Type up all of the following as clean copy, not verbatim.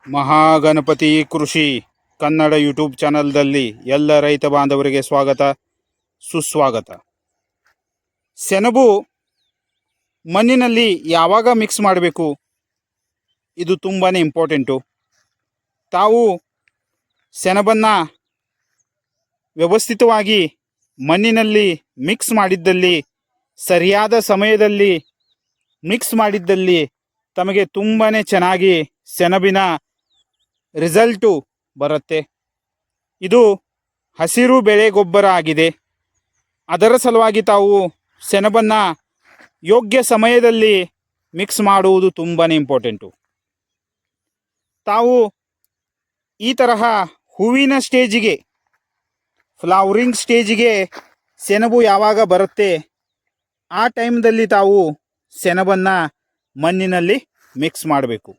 ಮಹಾಗಣಪತಿ ಕೃಷಿ ಕನ್ನಡ ಯೂಟ್ಯೂಬ್ ಚಾನಲ್ದಲ್ಲಿ ಎಲ್ಲ ರೈತ ಬಾಂಧವರಿಗೆ ಸ್ವಾಗತ ಸುಸ್ವಾಗತ. ಸೆಣಬು ಮಣ್ಣಿನಲ್ಲಿ ಯಾವಾಗ ಮಿಕ್ಸ್ ಮಾಡಬೇಕು, ಇದು ತುಂಬಾ ಇಂಪಾರ್ಟೆಂಟು. ತಾವು ಸೆಣಬನ್ನು ವ್ಯವಸ್ಥಿತವಾಗಿ ಮಣ್ಣಿನಲ್ಲಿ ಮಿಕ್ಸ್ ಮಾಡಿದ್ದಲ್ಲಿ, ಸರಿಯಾದ ಸಮಯದಲ್ಲಿ ಮಿಕ್ಸ್ ಮಾಡಿದ್ದಲ್ಲಿ ತಮಗೆ ತುಂಬಾ ಚೆನ್ನಾಗಿ ಸೆಣಬಿನ ರಿಸಲ್ಟು ಬರುತ್ತೆ. ಇದು ಹಸಿರು ಬೆಳೆ ಗೊಬ್ಬರ ಆಗಿದೆ. ಅದರ ಸಲುವಾಗಿ ತಾವು ಸೆಣಬನ್ನು ಯೋಗ್ಯ ಸಮಯದಲ್ಲಿ ಮಿಕ್ಸ್ ಮಾಡುವುದು ತುಂಬಾ ಇಂಪಾರ್ಟೆಂಟು. ತಾವು ಈ ತರಹ ಹೂವಿನ ಸ್ಟೇಜಿಗೆ, ಫ್ಲವರಿಂಗ್ ಸ್ಟೇಜಿಗೆ ಸೆಣಬು ಯಾವಾಗ ಬರುತ್ತೆ ಆ ಟೈಮ್ದಲ್ಲಿ ತಾವು ಸೆಣಬನ್ನು ಮಣ್ಣಿನಲ್ಲಿ ಮಿಕ್ಸ್ ಮಾಡಬೇಕು.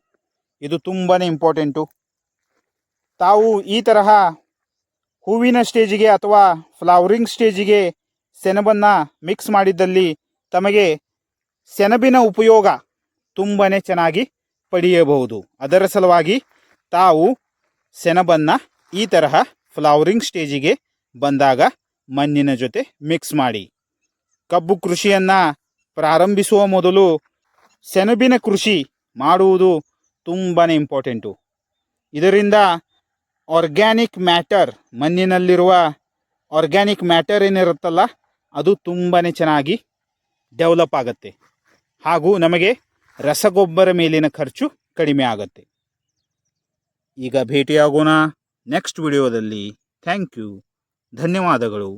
ಇದು ತುಂಬಾ ಇಂಪಾರ್ಟೆಂಟು. ತಾವು ಈ ತರಹ ಹೂವಿನ ಸ್ಟೇಜಿಗೆ ಅಥವಾ ಫ್ಲವರಿಂಗ್ ಸ್ಟೇಜಿಗೆ ಸೆಣಬನ್ನು ಮಿಕ್ಸ್ ಮಾಡಿದ್ದಲ್ಲಿ ತಮಗೆ ಸೆಣಬಿನ ಉಪಯೋಗ ತುಂಬಾ ಚೆನ್ನಾಗಿ ಪಡೆಯಬಹುದು. ಅದರ ಸಲುವಾಗಿ ತಾವು ಸೆಣಬನ್ನು ಈ ತರಹ ಫ್ಲವರಿಂಗ್ ಸ್ಟೇಜಿಗೆ ಬಂದಾಗ ಮಣ್ಣಿನ ಜೊತೆ ಮಿಕ್ಸ್ ಮಾಡಿ. ಕಬ್ಬು ಕೃಷಿಯನ್ನು ಪ್ರಾರಂಭಿಸುವ ಮೊದಲು ಸೆಣಬಿನ ಕೃಷಿ ಮಾಡುವುದು ತುಂಬಾ ಇಂಪಾರ್ಟೆಂಟು. ಇದರಿಂದ ಆರ್ಗ್ಯಾನಿಕ್ ಮ್ಯಾಟರ್, ಮಣ್ಣಿನಲ್ಲಿರುವ ಆರ್ಗ್ಯಾನಿಕ್ ಮ್ಯಾಟರ್ ಏನಿರುತ್ತಲ್ಲ ಅದು ತುಂಬಾ ಚೆನ್ನಾಗಿ ಡೆವಲಪ್ ಆಗುತ್ತೆ. ಹಾಗೂ ನಮಗೆ ರಸಗೊಬ್ಬರ ಮೇಲಿನ ಖರ್ಚು ಕಡಿಮೆ ಆಗುತ್ತೆ. ಈಗ ಭೇಟಿಯಾಗೋಣ ನೆಕ್ಸ್ಟ್ ವಿಡಿಯೋದಲ್ಲಿ. ಥ್ಯಾಂಕ್ ಯು, ಧನ್ಯವಾದಗಳು.